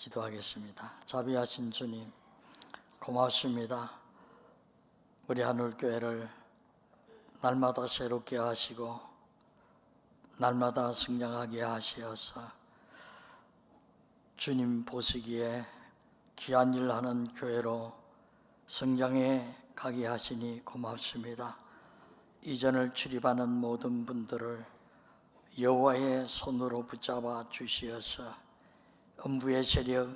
기도하겠습니다. 자비하신 주님, 고맙습니다. 우리 하늘교회를 날마다 새롭게 하시고 날마다 성장하게 하시어서 주님 보시기에 귀한 일 하는 교회로 성장해 가게 하시니 고맙습니다. 이전을 출입하는 모든 분들을 여호와의 손으로 붙잡아 주시어서 음부의 세력,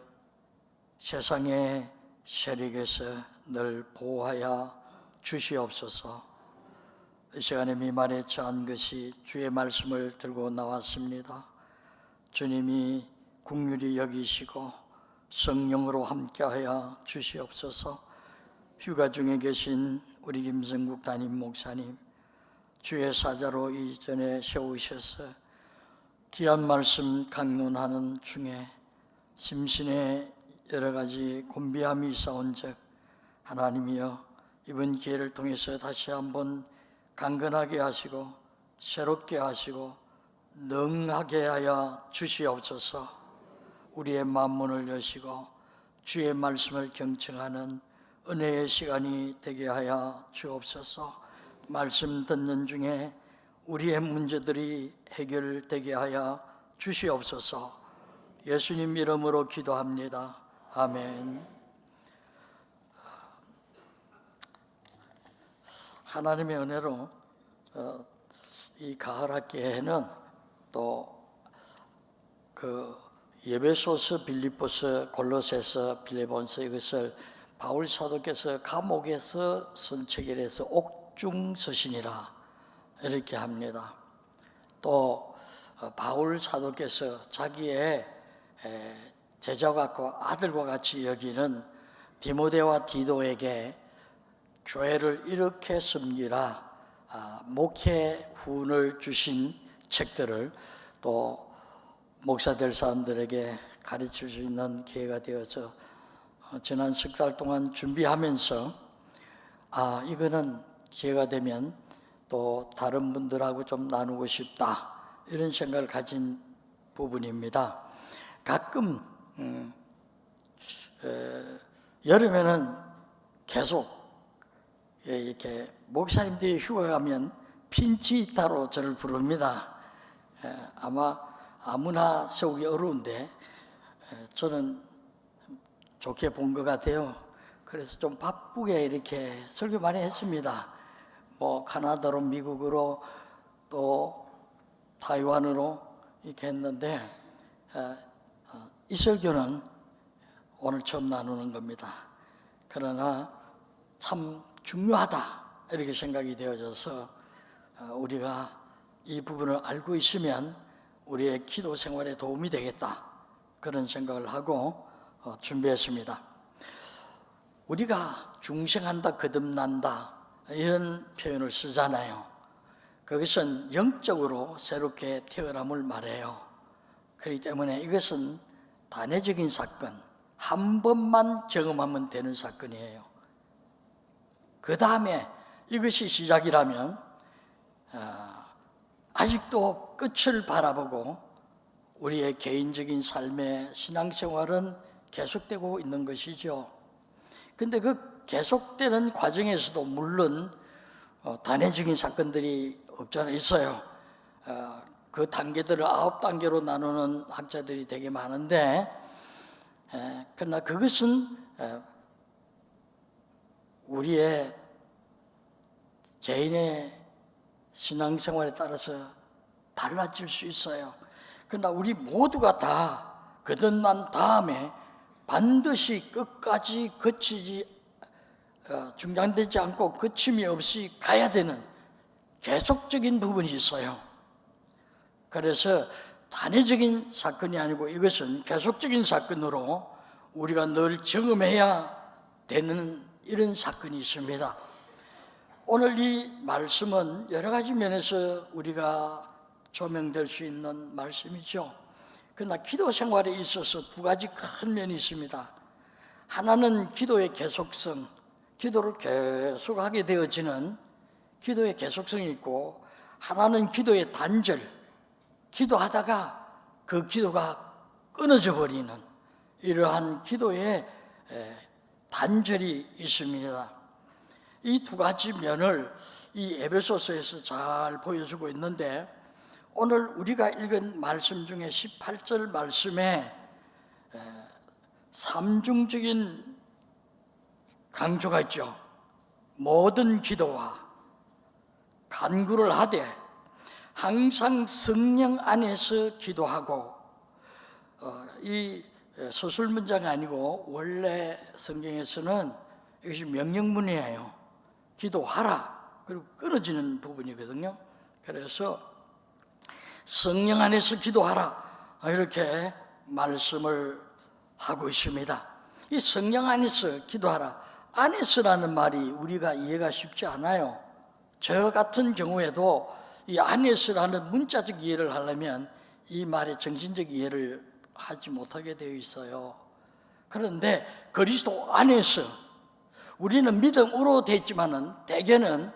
세상의 세력에서 늘 보호하여 주시옵소서. 이 시간에 미말에 처한 것이 주의 말씀을 들고 나왔습니다. 주님이 긍휼히 여기시고 성령으로 함께하여 주시옵소서. 휴가 중에 계신 우리 김성국 담임 목사님, 주의 사자로 이전에 세우셔서 귀한 말씀 강론하는 중에 심신에 여러 가지 곤비함이 있어온즉 하나님이여 이번 기회를 통해서 다시 한번 강건하게 하시고 새롭게 하시고 능하게 하여 주시옵소서. 우리의 만문을 여시고 주의 말씀을 경청하는 은혜의 시간이 되게 하여 주옵소서. 말씀 듣는 중에 우리의 문제들이 해결되게 하여 주시옵소서. 예수님 이름으로 기도합니다. 아멘. 하나님의 은혜로 이 가을학기에는 또 그 에베소서, 빌립보서, 골로새서, 빌레몬서 이것을 바울 사도께서 감옥에서 쓴 책이라서 옥중서신이라 이렇게 합니다. 또 바울 사도께서 자기의 제자와 아들과 같이 여기는 디모데와 디도에게 교회를 이렇게 섬기라 목회 후원을 주신 책들을 또 목사될 사람들에게 가르칠 수 있는 기회가 되어서 지난 석 달 동안 준비하면서 이거는 기회가 되면 또 다른 분들하고 좀 나누고 싶다 이런 생각을 가진 부분입니다. 가끔 여름에는 계속 이렇게 목사님들이 휴가 가면 핀치히타로 저를 부릅니다. 아마 아무나 세우기 어려운데 저는 좋게 본 것 같아요. 그래서 좀 바쁘게 이렇게 설교 많이 했습니다. 뭐 카나다로, 미국으로 또 타이완으로 이렇게 했는데 이 설교는 오늘 처음 나누는 겁니다. 그러나 참 중요하다 이렇게 생각이 되어져서 우리가 이 부분을 알고 있으면 우리의 기도 생활에 도움이 되겠다 그런 생각을 하고 준비했습니다. 우리가 중생한다, 거듭난다 이런 표현을 쓰잖아요. 그것은 영적으로 새롭게 태어남을 말해요. 그렇기 때문에 이것은 단회적인 사건, 한 번만 경험하면 되는 사건이에요. 그 다음에 이것이 시작이라면 아직도 끝을 바라보고 우리의 개인적인 삶의 신앙생활은 계속되고 있는 것이죠. 근데 그 계속되는 과정에서도 물론 단회적인 사건들이 없잖아 있어요. 그 단계들을 9단계로 나누는 학자들이 되게 많은데 그러나 그것은 우리의 개인의 신앙생활에 따라서 달라질 수 있어요. 그러나 우리 모두가 다 거듭난 다음에 반드시 끝까지 중단되지 않고 거침이 없이 가야 되는 계속적인 부분이 있어요. 그래서 단회적인 사건이 아니고 이것은 계속적인 사건으로 우리가 늘 경험해야 되는 이런 사건이 있습니다. 오늘 이 말씀은 여러 가지 면에서 우리가 조명될 수 있는 말씀이죠. 그러나 기도 생활에 있어서 두 가지 큰 면이 있습니다. 하나는 기도의 계속성, 기도를 계속하게 되어지는 기도의 계속성이 있고, 하나는 기도의 단절, 기도하다가 그 기도가 끊어져 버리는 이러한 기도의 반절이 있습니다. 이 두 가지 면을 이 에베소서에서 잘 보여주고 있는데, 오늘 우리가 읽은 말씀 중에 18절 말씀에 삼중적인 강조가 있죠. 모든 기도와 간구를 하되 항상 성령 안에서 기도하고, 이 서술 문장이 아니고 원래 성경에서는 이것이 명령문이에요. 기도하라. 그리고 끊어지는 부분이거든요. 그래서 성령 안에서 기도하라, 이렇게 말씀을 하고 있습니다. 이 성령 안에서 기도하라, 안에서라는 말이 우리가 이해가 쉽지 않아요. 저 같은 경우에도 이 안에서라는 문자적 이해를 하려면 이 말의 정신적 이해를 하지 못하게 되어 있어요. 그런데 그리스도 안에서, 우리는 믿음으로 되어 있지만은 대개는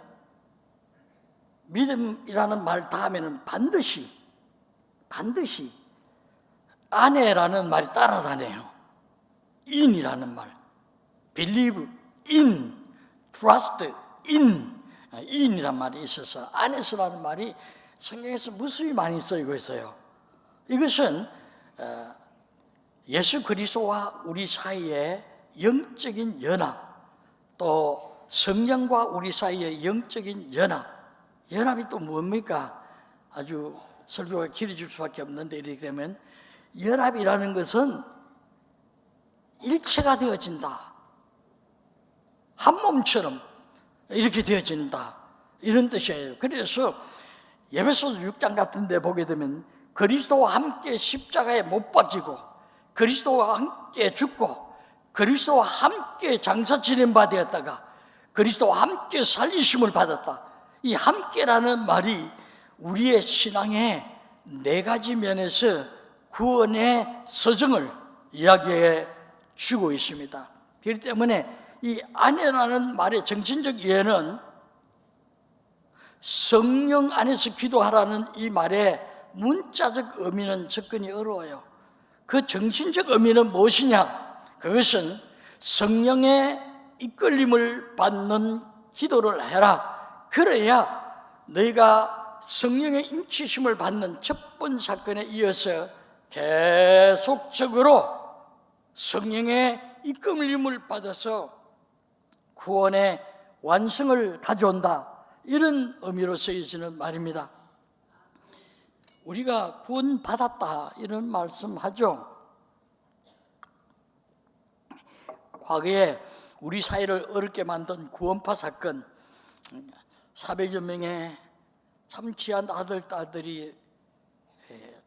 믿음이라는 말 다음에는 반드시 안에라는 말이 따라다녀요. in이라는 말, believe in, trust in이란 말이 있어서 안에서라는 말이 성경에서 무수히 많이 쓰이고 있어요. 이것은 예수 그리스도와 우리 사이의 영적인 연합, 또 성령과 우리 사이의 영적인 연합이 또 뭡니까? 아주 설교가 길어질 수밖에 없는데, 이렇게 되면 연합이라는 것은 일체가 되어진다, 한 몸처럼 이렇게 되어진다, 이런 뜻이에요. 그래서 에베소서 6장 같은 데 보게 되면 그리스도와 함께 십자가에 못 박히고 그리스도와 함께 죽고 그리스도와 함께 장사 지낸 바 되었다가 그리스도와 함께 살리심을 받았다. 이 함께라는 말이 우리의 신앙의 네 가지 면에서 구원의 서정을 이야기해 주고 있습니다. 그렇기 때문에 이 안에라는 말의 정신적 이해는 성령 안에서 기도하라는 이 말의 문자적 의미는 접근이 어려워요. 그 정신적 의미는 무엇이냐? 그것은 성령의 이끌림을 받는 기도를 해라. 그래야 너희가 성령의 인치심을 받는 첫 번째 사건에 이어서 계속적으로 성령의 이끌림을 받아서 구원의 완성을 가져온다, 이런 의미로 쓰여지는 말입니다. 우리가 구원받았다 이런 말씀하죠. 과거에 우리 사회를 어렵게 만든 구원파 사건, 400여 명의 참 귀한 아들, 딸들이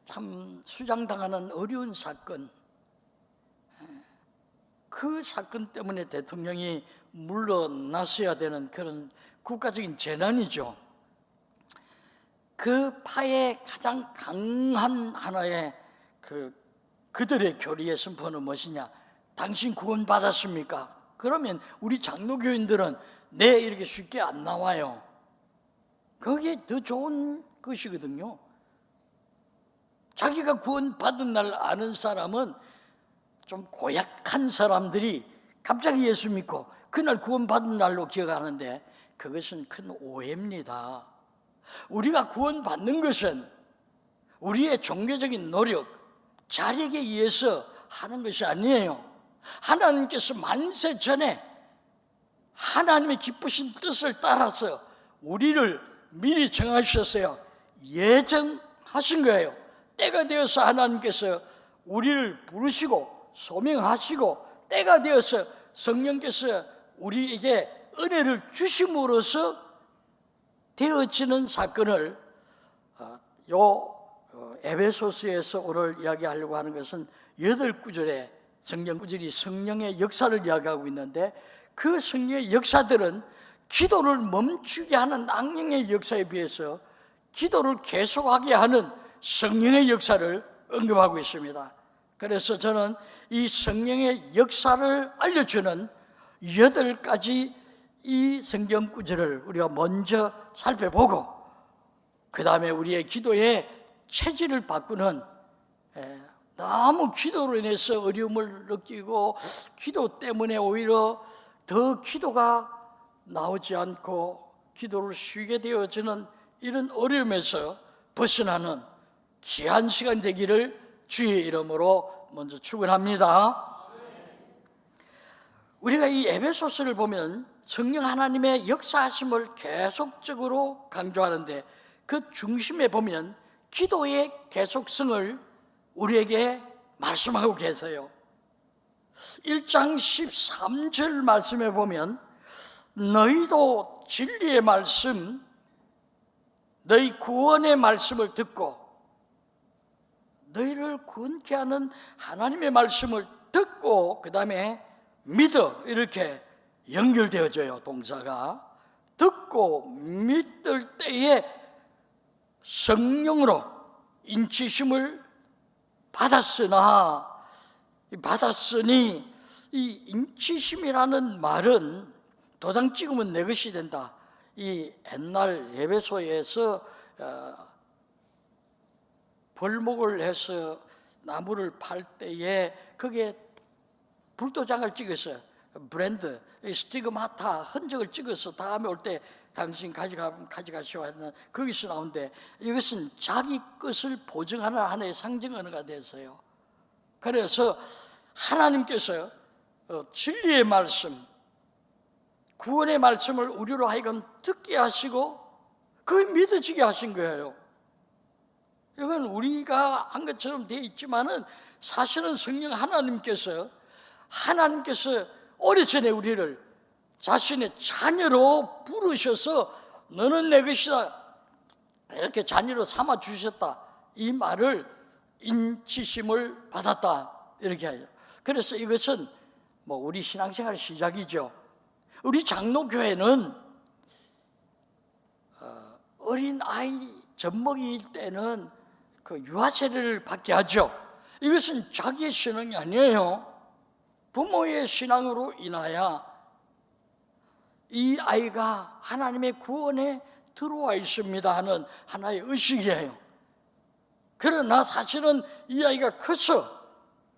참 수장당하는 어려운 사건, 그 사건 때문에 대통령이 물러났어야 되는 그런 국가적인 재난이죠. 그 파의 가장 강한 하나의 그들의 교리의 선포는 무엇이냐? 당신 구원 받았습니까? 그러면 우리 장로교인들은 네, 이렇게 쉽게 안 나와요. 그게 더 좋은 것이거든요. 자기가 구원 받은 날 아는 사람은 좀 고약한 사람들이 갑자기 예수 믿고 그날 구원 받은 날로 기억하는데, 그것은 큰 오해입니다. 우리가 구원 받는 것은 우리의 종교적인 노력, 자력에 의해서 하는 것이 아니에요. 하나님께서 만세 전에 하나님의 기쁘신 뜻을 따라서 우리를 미리 정하셨어요. 예정하신 거예요. 때가 되어서 하나님께서 우리를 부르시고 소명하시고, 때가 되어서 성령께서 우리에게 은혜를 주심으로써 되어지는 사건을 에베소서에서 오늘 이야기하려고 하는 것은 8구절의 성경 구절이 성령의 역사를 이야기하고 있는데, 그 성령의 역사들은 기도를 멈추게 하는 악령의 역사에 비해서 기도를 계속하게 하는 성령의 역사를 언급하고 있습니다. 그래서 저는 이 성령의 역사를 알려주는 8가지 이 성경 구절을 우리가 먼저 살펴보고, 그 다음에 우리의 기도의 체질을 바꾸는 너무 기도로 인해서 어려움을 느끼고 기도 때문에 오히려 더 기도가 나오지 않고 기도를 쉬게 되어지는 이런 어려움에서 벗어나는 귀한 시간 되기를 주의 이름으로 먼저 축원합니다. 우리가 이 에베소서를 보면 성령 하나님의 역사하심을 계속적으로 강조하는데 그 중심에 보면 기도의 계속성을 우리에게 말씀하고 계세요. 1장 13절 말씀에 보면 너희도 진리의 말씀, 너희 구원의 말씀을 듣고 너희를 구원케 하는 하나님의 말씀을 듣고 그 다음에 믿어 이렇게 연결되어져요. 동사가 듣고 믿을 때에 성령으로 인치심을 받았으니 이 인치심이라는 말은 도장 찍으면 내 것이 된다. 이 옛날 에베소에서 벌목을 해서 나무를 팔 때에 거기에 불도장을 찍어서 브랜드, 스티그마타 흔적을 찍어서 다음에 올 때 당신 가져가시오 하는 거기서 나오는데 이것은 자기 것을 보증하는 하나의 상징 언어가 돼서요. 그래서 하나님께서 진리의 말씀, 구원의 말씀을 우리로 하여금 듣게 하시고 그걸 믿어지게 하신 거예요. 이건 우리가 한 것처럼 되어 있지만은 사실은 성령 하나님께서 오래전에 우리를 자신의 자녀로 부르셔서 너는 내 것이다 이렇게 자녀로 삼아 주셨다. 이 말을 인치심을 받았다 이렇게 하죠. 그래서 이것은 우리 신앙생활 시작이죠. 우리 장로교회는 어린 아이 젖먹이일 때는 그 유아 세례를 받게 하죠. 이것은 자기의 신앙이 아니에요. 부모의 신앙으로 인하여 이 아이가 하나님의 구원에 들어와 있습니다 하는 하나의 의식이에요. 그러나 사실은 이 아이가 커서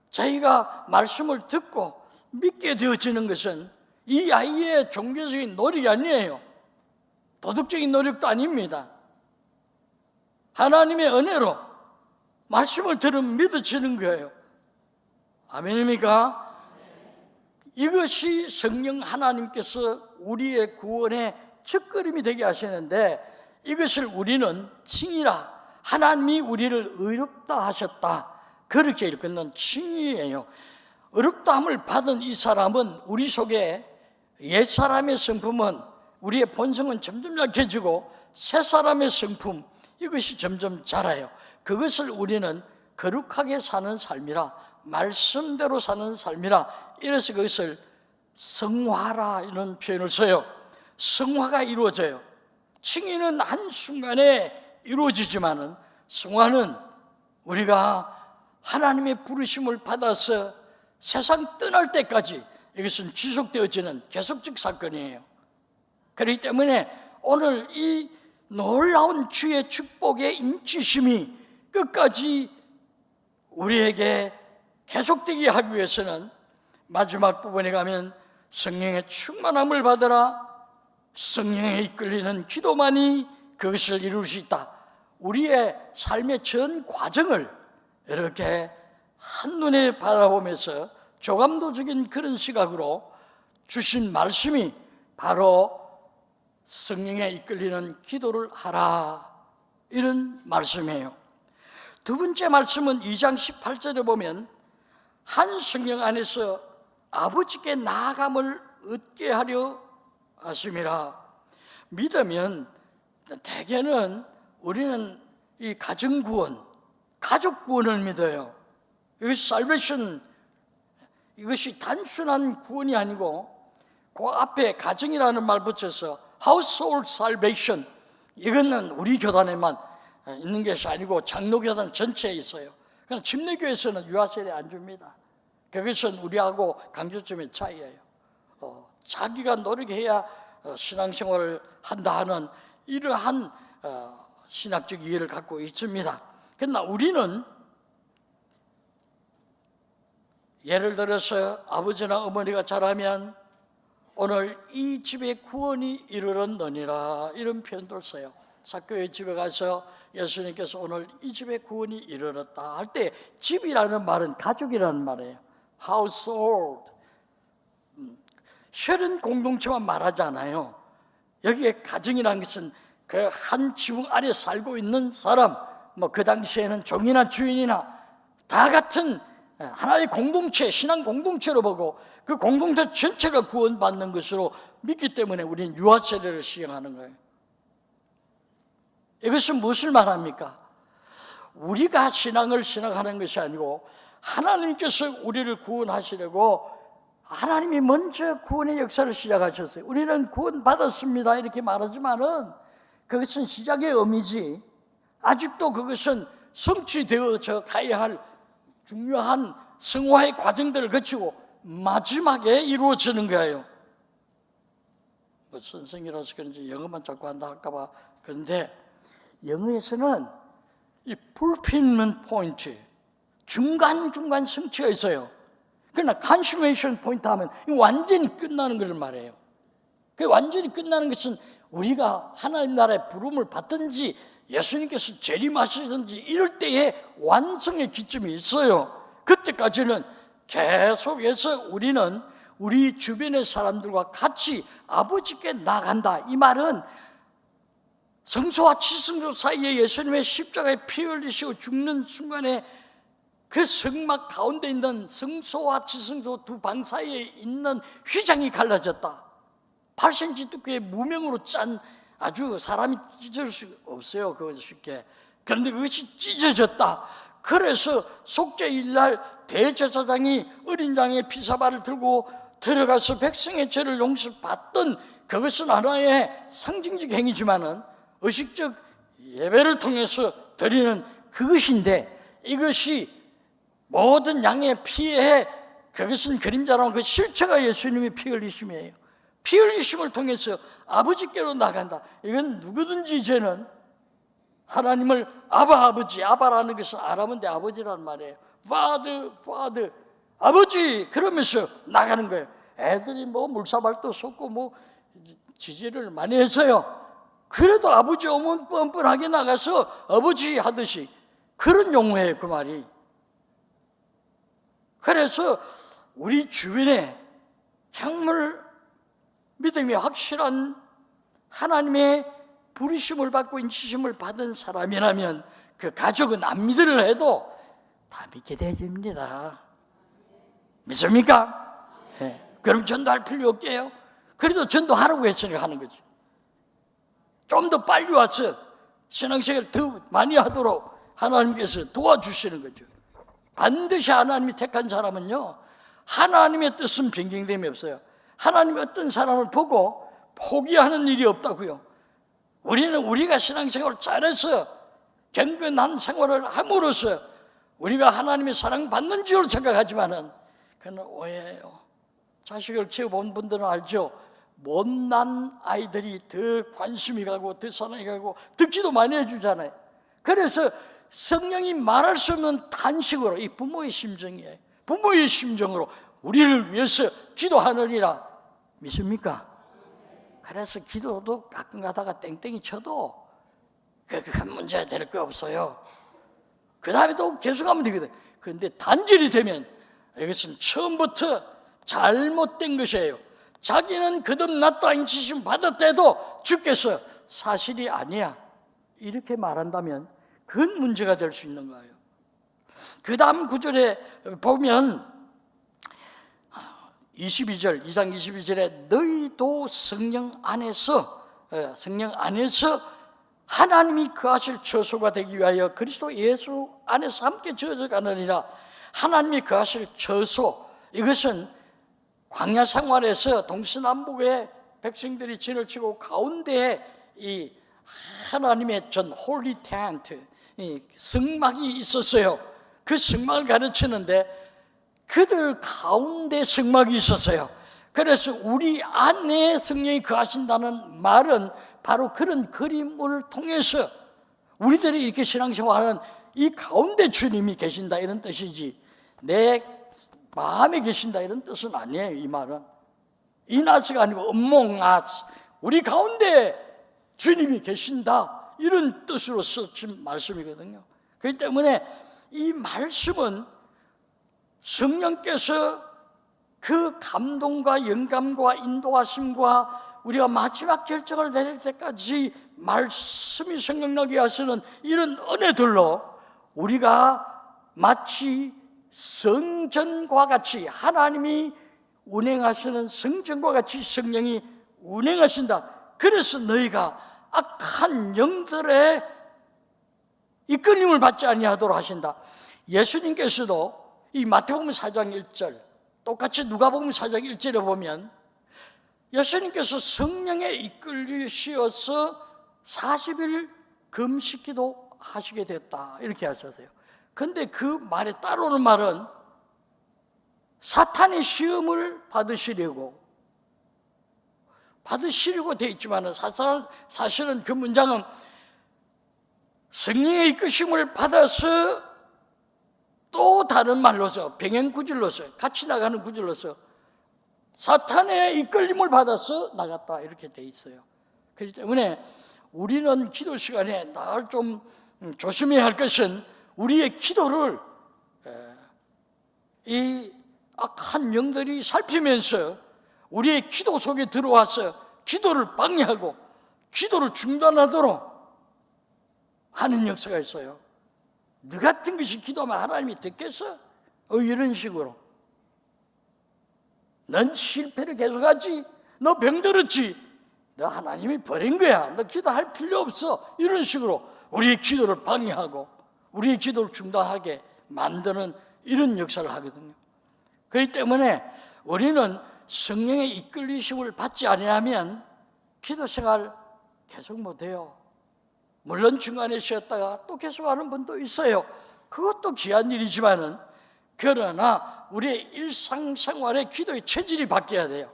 자기가 말씀을 듣고 믿게 되어지는 것은 이 아이의 종교적인 노력이 아니에요. 도덕적인 노력도 아닙니다. 하나님의 은혜로 말씀을 들으면 믿어지는 거예요. 아멘입니까? 이것이 성령 하나님께서 우리의 구원의 첫걸음이 되게 하시는데 이것을 우리는 칭의라, 하나님이 우리를 의롭다 하셨다 그렇게 읽는 칭의예요. 의롭다함을 받은 이 사람은 우리 속에 옛사람의 성품은 우리의 본성은 점점 약해지고 새사람의 성품 이것이 점점 자라요. 그것을 우리는 거룩하게 사는 삶이라, 말씀대로 사는 삶이라, 이래서 그것을 성화라 이런 표현을 써요. 성화가 이루어져요. 칭의는 한순간에 이루어지지만은 성화는 우리가 하나님의 부르심을 받아서 세상 떠날 때까지 이것은 지속되어지는 계속적 사건이에요. 그렇기 때문에 오늘 이 놀라운 주의 축복의 인치심이 끝까지 우리에게 계속되게 하기 위해서는 마지막 부분에 가면 성령의 충만함을 받으라, 성령에 이끌리는 기도만이 그것을 이룰 수 있다. 우리의 삶의 전 과정을 이렇게 한눈에 바라보면서 조감도적인 그런 시각으로 주신 말씀이 바로 성령에 이끌리는 기도를 하라 이런 말씀이에요. 두 번째 말씀은 2장 18절에 보면 한 성령 안에서 아버지께 나아감을 얻게 하려 하심이라. 믿으면 대개는 우리는 이 가정구원, 가족구원을 믿어요. 이것이 살베이션, 이것이 단순한 구원이 아니고 그 앞에 가정이라는 말 붙여서 household salvation, 이거는 우리 교단에만 있는 것이 아니고 장로교단 전체에 있어요. 그러나 침례교에서는 유아세례 안 줍니다. 그것은 우리하고 강조점의 차이예요. 자기가 노력해야 신앙생활을 한다 하는 이러한 신학적 이해를 갖고 있습니다. 그러나 우리는 예를 들어서 아버지나 어머니가 잘하면 오늘 이 집에 구원이 이르렀느니라 이런 표현들 써요. 사교회 집에 가서 예수님께서 오늘 이 집에 구원이 이르렀다 할 때 집이라는 말은 가족이라는 말이에요. household. 혈연 공동체만 말하지 않아요. 여기에 가정이라는 것은 그 한 지붕 아래 살고 있는 사람, 뭐 그 당시에는 종이나 주인이나 다 같은 하나의 공동체, 신앙 공동체로 보고 그 공동체 전체가 구원받는 것으로 믿기 때문에 우리는 유아 세례를 시행하는 거예요. 이것은 무엇을 말합니까? 우리가 신앙을 신앙하는 것이 아니고 하나님께서 우리를 구원하시려고 하나님이 먼저 구원의 역사를 시작하셨어요. 우리는 구원받았습니다 이렇게 말하지만은 그것은 시작의 의미지 아직도 그것은 성취되어져 가야 할 중요한 성화의 과정들을 거치고 마지막에 이루어지는 거예요. 뭐 선생이라서 그런지 영어만 자꾸 한다 할까봐 그런데 영어에서는 이 fulfillment point 중간중간 성취가 있어요. 그러나 consummation point 하면 완전히 끝나는 것을 말해요. 그 완전히 끝나는 것은 우리가 하나님 나라의 부름을 받든지 예수님께서 재림하시든지 이럴 때에 완성의 기점이 있어요. 그때까지는 계속해서 우리는 우리 주변의 사람들과 같이 아버지께 나간다. 이 말은 성소와 지성소 사이에 예수님의 십자가에 피 흘리시고 죽는 순간에 그 성막 가운데 있는 성소와 지성소 두 방 사이에 있는 휘장이 갈라졌다. 8cm 두께의 무명으로 짠 아주 사람이 찢을 수 없어요. 그건 쉽게. 그런데 그것이 찢어졌다. 그래서 속죄일날 대제사장이 어린 양의 피사발을 들고 들어가서 백성의 죄를 용서받던 그것은 하나의 상징적 행위지만은 의식적 예배를 통해서 드리는 그것인데 이것이 모든 양의 피에 그것은 그림자라는 그 실체가 예수님의 피 흘리심이에요. 피 흘리심을 통해서 아버지께로 나간다. 이건 누구든지 이제는 하나님을 아버지, 아바라는 것은 아람어인데 아버지라는 말이에요. Father, 아버지 그러면서 나가는 거예요. 애들이 뭐 물사발도 쏟고 뭐 지지를 많이 해서요. 그래도 아버지 오면 뻔뻔하게 나가서 아버지 하듯이 그런 용어예요, 그 말이. 그래서 우리 주변에 정말 믿음이 확실한 하나님의 부르심을 받고 인치심을 받은 사람이라면 그 가족은 안 믿으려 해도 다 믿게 되집니다. 믿습니까? 네. 그럼 전도할 필요 없게요. 그래도 전도하라고 했으니까 하는 거죠. 좀 더 빨리 와서 신앙생활을 더 많이 하도록 하나님께서 도와주시는 거죠. 반드시 하나님이 택한 사람은요, 하나님의 뜻은 변경됨이 없어요. 하나님이 어떤 사람을 보고 포기하는 일이 없다고요. 우리는 우리가 신앙생활을 잘해서 경건한 생활을 함으로써 우리가 하나님의 사랑받는 줄 생각하지만은 그건 오해예요. 자식을 키워본 분들은 알죠. 못난 아이들이 더 관심이 가고 더 사랑이 가고 듣기도 많이 해주잖아요. 그래서 성령이 말할 수 없는 탄식으로 이 부모의 심정이에요. 부모의 심정으로 우리를 위해서 기도하느니라. 믿습니까? 그래서 기도도 가끔 가다가 땡땡이 쳐도 큰 문제 될 거 없어요. 그 다음에 또 계속하면 되거든. 그런데 단절이 되면 이것은 처음부터 잘못된 것이에요. 자기는 거듭났다 인치심 받았대도 주께서 사실이 아니야 이렇게 말한다면 그건 문제가 될 수 있는 거예요. 그 다음 구절에 보면 2장 22절에 너희도 성령 안에서 하나님이 거하실 처소가 되기 위하여 그리스도 예수 안에서 함께 저어져 가느니라. 하나님이 거하실 처소, 이것은 광야 생활에서 동서남북의 백성들이 진을 치고 가운데에 이 하나님의 전 홀리 텐트, 이 성막이 있었어요. 그 성막을 가르치는데 그들 가운데 성막이 있었어요. 그래서 우리 안에 성령이 거하신다는 말은 바로 그런 그림을 통해서 우리들이 이렇게 신앙생활하는 이 가운데 주님이 계신다 이런 뜻이지, 내 마음에 계신다 이런 뜻은 아니에요. 이 말은 이나스가 아니고 음몽아스, 우리 가운데 주님이 계신다 이런 뜻으로 쓰신 말씀이거든요. 그렇기 때문에 이 말씀은 성령께서 그 감동과 영감과 인도하심과 우리가 마지막 결정을 내릴 때까지 말씀이 생각나게 하시는 이런 은혜들로 우리가 마치 성전과 같이 하나님이 운행하시는 성전과 같이 성령이 운행하신다. 그래서 너희가 악한 영들의 이끌림을 받지 아니하도록 하신다. 예수님께서도 이 마태복음 4장 1절, 똑같이 누가복음 4장 1절에 보면 예수님께서 성령에 이끌리시어서 40일 금식기도 하시게 됐다 이렇게 하셨어요. 그런데 그 말에 따르는 말은 사탄의 시험을 받으시려고 되어 있지만 사실은 그 문장은 성령의 이끄심을 받아서 또 다른 말로서 병행구절로서 같이 나가는 구절로서 사탄의 이끌림을 받아서 나갔다 이렇게 되어 있어요. 그렇기 때문에 우리는 기도 시간에 늘 좀 조심해야 할 것은 우리의 기도를 이 악한 영들이 살피면서 우리의 기도 속에 들어와서 기도를 방해하고 기도를 중단하도록 하는 역사가 있어요. 너 같은 것이 기도하면 하나님이 듣겠어? 이런 식으로 넌 실패를 계속하지, 너 병들었지, 너 하나님이 버린 거야, 너 기도할 필요 없어, 이런 식으로 우리의 기도를 방해하고 우리의 기도를 중단하게 만드는 이런 역사를 하거든요. 그렇기 때문에 우리는 성령의 이끌리심을 받지 아니하면 기도 생활 계속 못해요. 물론 중간에 쉬었다가 또 계속하는 분도 있어요. 그것도 귀한 일이지만은, 그러나 우리의 일상생활의 기도의 체질이 바뀌어야 돼요.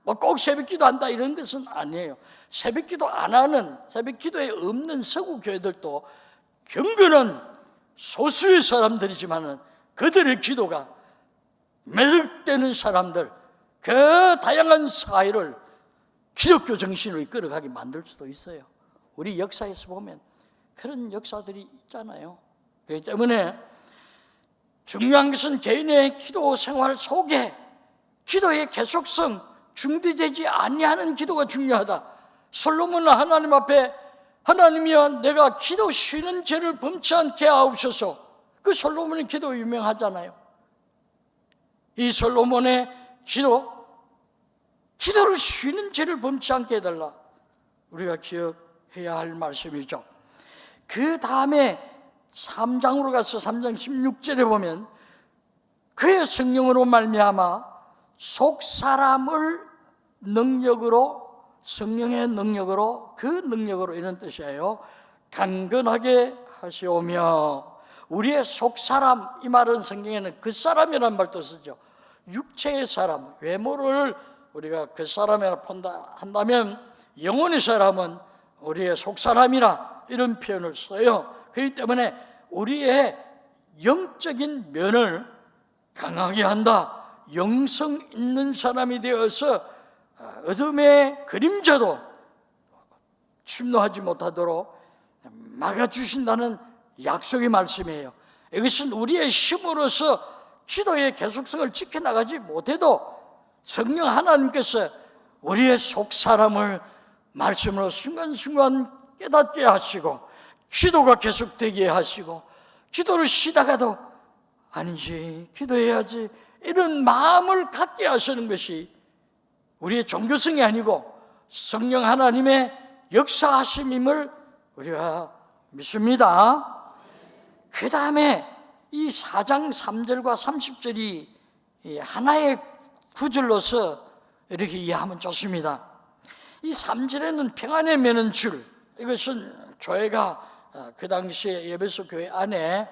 뭐 꼭 새벽기도 한다 이런 것은 아니에요. 새벽기도 안 하는, 새벽기도에 없는 서구 교회들도 경건한 소수의 사람들이지만은 그들의 기도가 매듭되는 사람들, 그 다양한 사회를 기독교 정신으로 이끌어가게 만들 수도 있어요. 우리 역사에서 보면 그런 역사들이 있잖아요. 그렇기 때문에 중요한 것은 개인의 기도 생활 속에 기도의 계속성, 중지되지 아니하는 기도가 중요하다. 솔로몬은 하나님 앞에 하나님이여 내가 기도 쉬는 죄를 범치 않게 하옵소서. 그 솔로몬의 기도 유명하잖아요. 이 솔로몬의 기도를 쉬는 죄를 범치 않게 해달라. 우리가 기억해야 할 말씀이죠. 그 다음에 3장으로 가서 3장 16절에 보면 그의 성령으로 말미암아 속사람을 능력으로, 성령의 능력으로, 그 능력으로 이런 뜻이에요. 강건하게 하시오며, 우리의 속사람, 이 말은 성경에는 그 사람이라는 말도 쓰죠. 육체의 사람, 외모를 우리가 그 사람이라 한다면 영혼의 사람은 우리의 속사람이라 이런 표현을 써요. 그렇기 때문에 우리의 영적인 면을 강하게 한다. 영성 있는 사람이 되어서 어둠의 그림자도 침노하지 못하도록 막아주신다는 약속의 말씀이에요. 이것은 우리의 힘으로서 기도의 계속성을 지켜나가지 못해도 성령 하나님께서 우리의 속사람을 말씀으로 순간순간 깨닫게 하시고 기도가 계속되게 하시고, 기도를 쉬다가도 아니지 기도해야지 이런 마음을 갖게 하시는 것이 우리의 종교성이 아니고 성령 하나님의 역사하심임을 우리가 믿습니다. 그 다음에 이 4장 3절과 30절이 하나의 구절로서 이렇게 이해하면 좋습니다. 이 3절에는 평안의 매는 줄, 이것은 교회가 그 당시에 에베소 교회 안에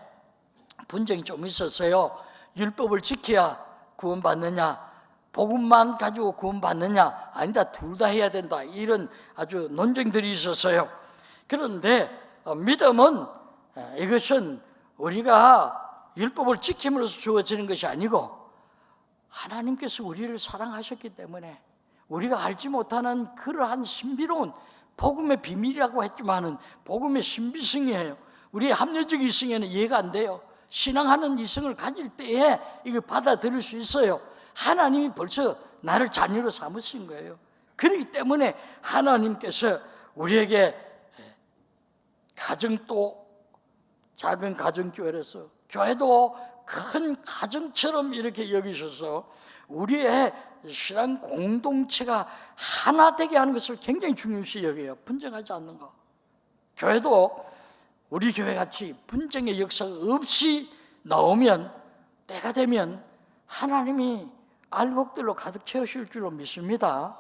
분쟁이 좀 있었어요. 율법을 지켜야 구원받느냐, 복음만 가지고 구원받느냐, 아니다 둘 다 해야 된다, 이런 아주 논쟁들이 있었어요. 그런데 믿음은 이것은 우리가 율법을 지킴으로써 주어지는 것이 아니고 하나님께서 우리를 사랑하셨기 때문에 우리가 알지 못하는 그러한 신비로운 복음의 비밀이라고 했지만은 복음의 신비성이에요. 우리의 합리적 이성에는 이해가 안 돼요. 신앙하는 이성을 가질 때에 이거 받아들일 수 있어요. 하나님이 벌써 나를 자녀로 삼으신 거예요. 그렇기 때문에 하나님께서 우리에게 가정도 작은 가정교회에서 교회도 큰 가정처럼 이렇게 여기셔서 우리의 신앙 공동체가 하나 되게 하는 것을 굉장히 중요시 여겨요. 분쟁하지 않는 거. 교회도 우리 교회같이 분쟁의 역사가 없이 나오면 때가 되면 하나님이 알복들로 가득 채우실 줄로 믿습니다.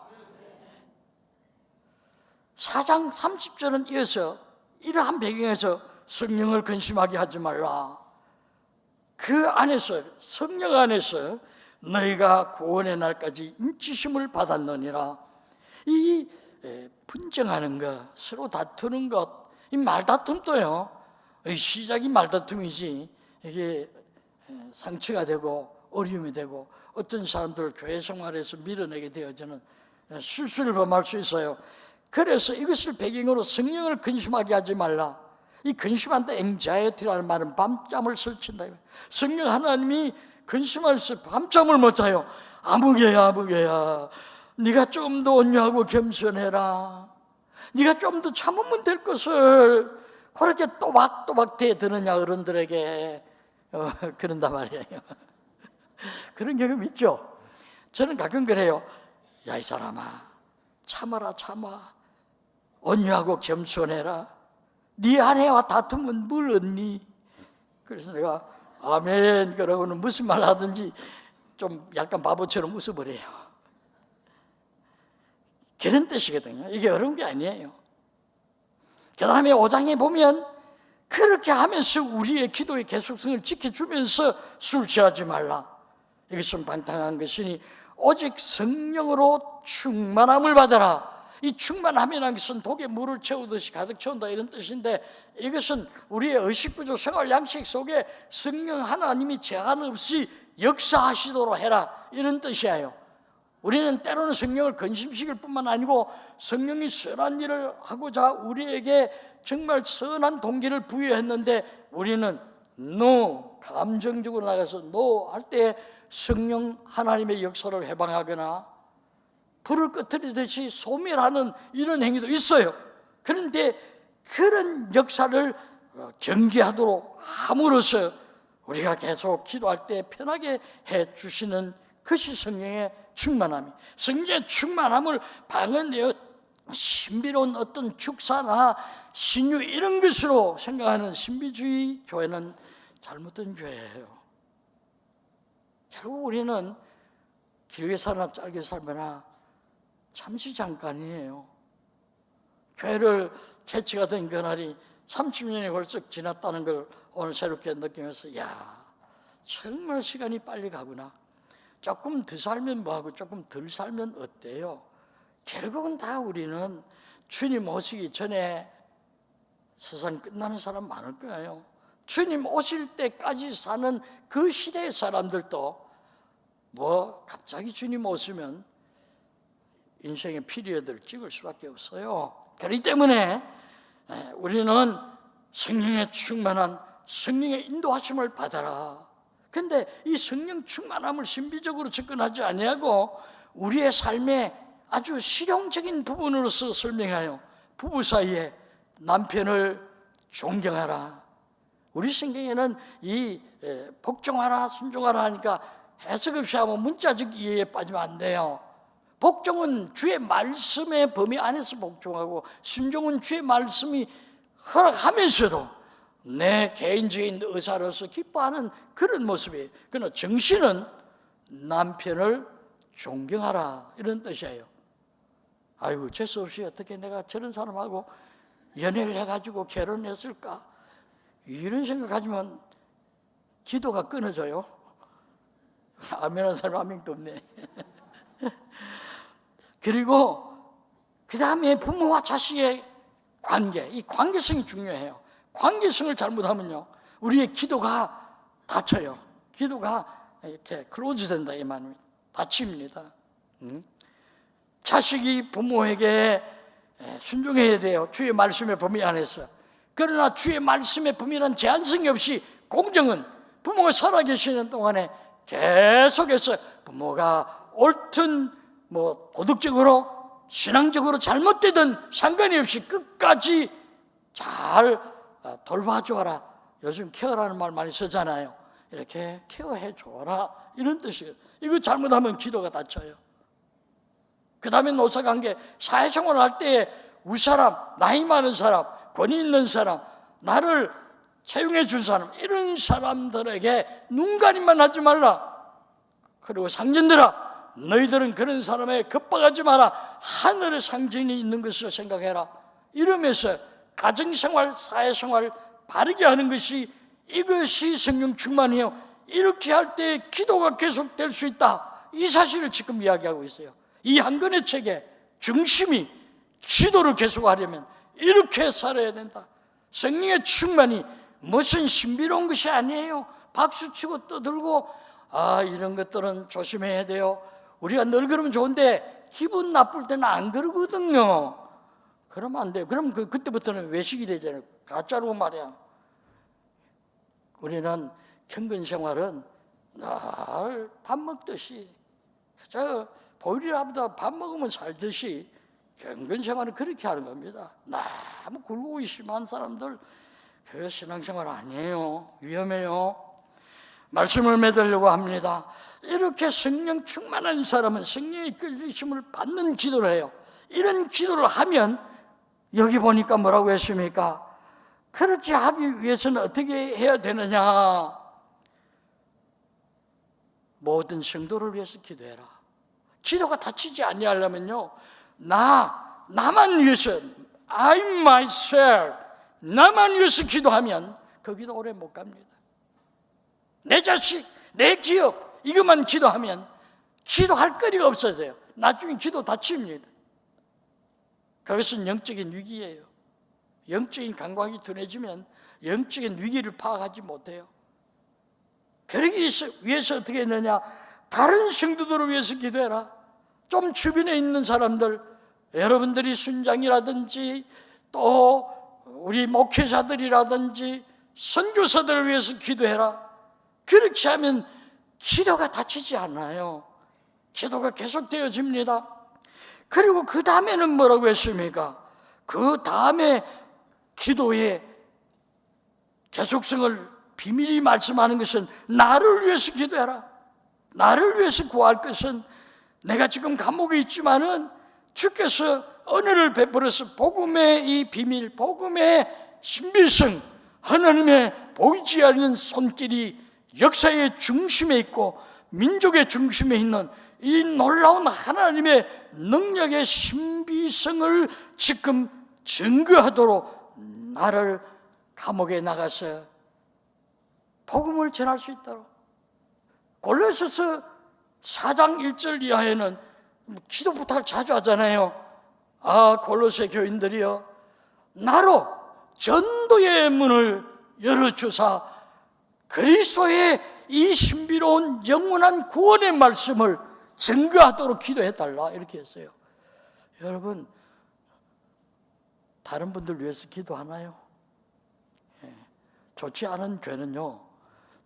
4장 30절은 이어서 이러한 배경에서 성령을 근심하게 하지 말라. 그 안에서 성령 안에서 너희가 구원의 날까지 인치심을 받았느니라. 이 분쟁하는 것, 서로 다투는 것, 이 말다툼도요, 시작이 말다툼이지 이게 상처가 되고 어려움이 되고 어떤 사람들을 교회 생활에서 밀어내게 되어지는 실수를 범할 수 있어요. 그래서 이것을 배경으로 성령을 근심하게 하지 말라. 이 근심한다 anxiety라는 말은 밤잠을 설친다. 성령 하나님이 근심할수 밤잠을 못 자요. 아무개야 네가 좀 더 온유하고 겸손해라. 네가 좀 더 참으면 될 것을 그렇게 또박또박 대드느냐 어른들에게 그런단 말이에요. 그런 경험 있죠. 저는 가끔 그래요. 야, 이 사람아, 참아라. 온유하고 겸손해라. 네 아내와 다투면 뭘 얻니? 그래서 내가 아멘 그러고는 무슨 말 하든지 좀 약간 바보처럼 웃어버려요. 그런 뜻이거든요. 이게 어려운 게 아니에요. 그 다음에 5장에 보면 그렇게 하면서 우리의 기도의 계속성을 지켜주면서 술 취하지 말라. 이것은 방탕한 것이니 오직 성령으로 충만함을 받아라. 이 충만함이라는 것은 독에 물을 채우듯이 가득 채운다 이런 뜻인데, 이것은 우리의 의식구조 생활 양식 속에 성령 하나님이 제한 없이 역사하시도록 해라 이런 뜻이에요. 우리는 때로는 성령을 근심시킬 뿐만 아니고 성령이 선한 일을 하고자 우리에게 정말 선한 동기를 부여했는데 우리는 no, 감정적으로 나가서 no 할 때 성령 하나님의 역사를 해방하거나 불을 꺼뜨리듯이 소멸하는 이런 행위도 있어요. 그런데 그런 역사를 경계하도록 함으로써 우리가 계속 기도할 때 편하게 해주시는 것이 성령의 충만함이, 성령의 충만함을 방어내어 신비로운 어떤 축사나 신유 이런 것으로 생각하는 신비주의 교회는 잘못된 교회예요. 결국 우리는 길게 살거나 짧게 살거나 잠시 잠깐이에요. 교회를 개치가 된 그날이 30년이 벌써 지났다는 걸 오늘 새롭게 느끼면서 야, 정말 시간이 빨리 가구나. 조금 더 살면 뭐하고 조금 덜 살면 어때요? 결국은 다 우리는 주님 오시기 전에 세상 끝나는 사람 많을 거예요. 주님 오실 때까지 사는 그 시대의 사람들도 뭐 갑자기 주님 오시면 인생의 피리어드를 찍을 수밖에 없어요. 그렇기 때문에 우리는 성령의 충만한 성령의 인도하심을 받아라. 그런데 이 성령 충만함을 신비적으로 접근하지 아니하고 우리의 삶의 아주 실용적인 부분으로서 설명해요. 부부 사이에 남편을 존경하라. 우리 성경에는 이 복종하라, 순종하라 하니까 해석 없이 하면 문자적 이해에 빠지면 안 돼요. 복종은 주의 말씀의 범위 안에서 복종하고 순종은 주의 말씀이 허락하면서도 내 개인적인 의사로서 기뻐하는 그런 모습이에요. 그러나 정신은 남편을 존경하라 이런 뜻이에요. 아이고 재수 없이 어떻게 내가 저런 사람하고 연애를 해가지고 결혼했을까 이런 생각하지만 기도가 끊어져요. 아멘한 사람 한 명도 없네. 그리고 그 다음에 부모와 자식의 관계, 이 관계성이 중요해요. 관계성을 잘못하면요 우리의 기도가 다쳐요. 기도가 이렇게 클로즈 된다 이 말입니다. 닫힙니다. 자식이 부모에게 순종해야 돼요. 주의 말씀의 범위 안에서. 그러나 주의 말씀의 범위란 제한성이 없이 공정은 부모가 살아계시는 동안에 계속해서 부모가 옳든 도덕적으로 신앙적으로 잘못되든 상관이 없이 끝까지 잘 돌봐줘라. 요즘 케어라는 말 많이 쓰잖아요. 이렇게 케어해 줘라 이런 뜻이에요. 이거 잘못하면 기도가 닫혀요. 그 다음에 노사관계, 사회생활을 할 때에 윗사람, 나이 많은 사람, 권위 있는 사람, 나를 채용해 준 사람, 이런 사람들에게 눈가림만 하지 말라. 그리고 상전들아, 너희들은 그런 사람에 겁박하지 마라. 하늘의 상징이 있는 것을 생각해라. 이러면서 가정생활, 사회생활 바르게 하는 것이, 이것이 성령 충만이에요. 이렇게 할 때 기도가 계속될 수 있다. 이 사실을 지금 이야기하고 있어요. 이 한 권의 책의 중심이 기도를 계속하려면 이렇게 살아야 된다. 성령의 충만이 무슨 신비로운 것이 아니에요. 박수치고 떠들고 이런 것들은 조심해야 돼요. 우리가 늘 그러면 좋은데 기분 나쁠 때는 안 그러거든요. 그러면 안 돼요. 그럼 그때부터는 외식이 되잖아요. 가짜로 말이야. 우리는 경건 생활은 늘 밥 먹듯이, 그저 보일이라보다 밥 먹으면 살듯이 경건 생활은 그렇게 하는 겁니다. 너무 굴고 심한 사람들 그 신앙생활 아니에요. 위험해요. 말씀을 맺으려고 합니다. 이렇게 성령 충만한 사람은 성령의 끌리심을 받는 기도를 해요. 이런 기도를 하면 여기 보니까 뭐라고 했습니까? 그렇게 하기 위해서는 어떻게 해야 되느냐? 모든 성도를 위해서 기도해라. 기도가 닫히지 아니하려면요, 나만 위해서, I myself, 나만 위해서 기도하면 그 기도 오래 못 갑니다. 내 자식, 내 기업, 이것만 기도하면 기도할 거리가 없어져요. 나중에 기도 닫힙니다. 그것은 영적인 위기예요. 영적인 감각이 둔해지면 영적인 위기를 파악하지 못해요. 그러기 위해서 어떻게 했느냐? 다른 성도들을 위해서 기도해라. 좀 주변에 있는 사람들, 여러분들이 순장이라든지 또 우리 목회자들이라든지 선교사들을 위해서 기도해라. 그렇게 하면 기도가 닫히지 않아요. 기도가 계속되어집니다. 그리고 그 다음에는 뭐라고 했습니까? 그 다음에 기도의 계속성을 비밀히 말씀하는 것은 나를 위해서 기도해라. 나를 위해서 구할 것은, 내가 지금 감옥에 있지만은 주께서 은혜를 베풀어서 복음의 이 비밀, 복음의 신비성, 하나님의 보이지 않는 손길이 역사의 중심에 있고 민족의 중심에 있는 이 놀라운 하나님의 능력의 신비성을 지금 증거하도록 나를 감옥에 나가서 복음을 전할 수 있도록. 골로새서 4장 1절 이하에는 기도 부탁을 자주 하잖아요. 골로새 교인들이여, 나로 전도의 문을 열어주사 그리스도의 이 신비로운 영원한 구원의 말씀을 증거하도록 기도해달라, 이렇게 했어요. 여러분, 다른 분들 위해서 기도하나요? 좋지 않은 죄는요,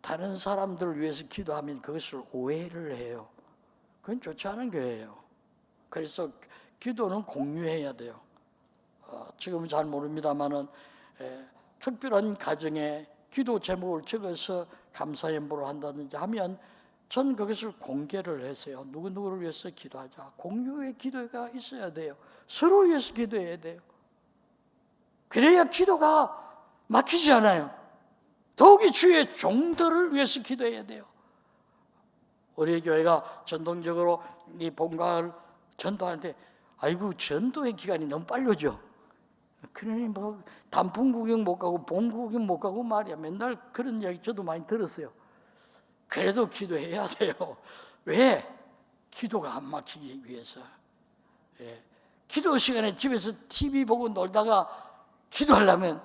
다른 사람들을 위해서 기도하면 그것을 오해를 해요. 그건 좋지 않은 교회예요. 그래서 기도는 공유해야 돼요. 지금은 잘 모릅니다만은 특별한 가정에 기도 제목을 적어서 감사 연보를 한다든지 하면 전 그것을 공개를 했어요. 누구누구를 위해서 기도하자. 공유의 기도가 있어야 돼요. 서로 위해서 기도해야 돼요. 그래야 기도가 막히지 않아요. 더욱이 주의 종들을 위해서 기도해야 돼요. 우리 교회가 전통적으로 이 본가를 전도하는데, 아이고 전도의 기간이 너무 빨라져. 그러니 뭐 단풍 구경 못 가고 봄 구경 못 가고 말이야. 맨날 그런 이야기 저도 많이 들었어요. 그래도 기도해야 돼요. 왜? 기도가 안 막히기 위해서. 기도 시간에 집에서 TV 보고 놀다가 기도하려면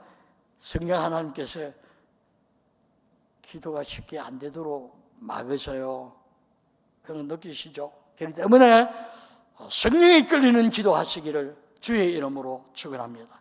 성령 하나님께서 기도가 쉽게 안 되도록 막으세요. 그런 느끼시죠? 그렇기 때문에 성령에 끌리는 기도하시기를 주의 이름으로 축원합니다.